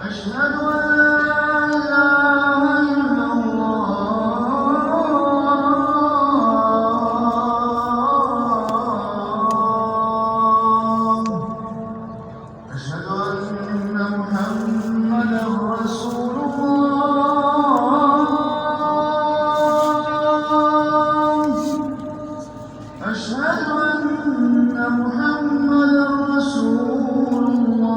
أشهد أن لا إله إلا الله. أشهد أن محمدًا رسول الله. أشهد أن محمدًا رسول الله.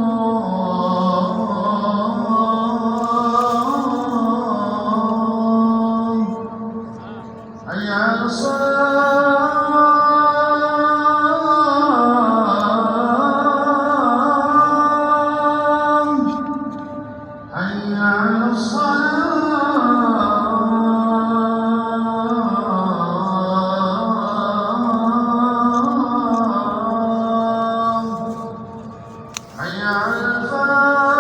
حي على الصلاة. حي على الصلاة. حي على الفلاح.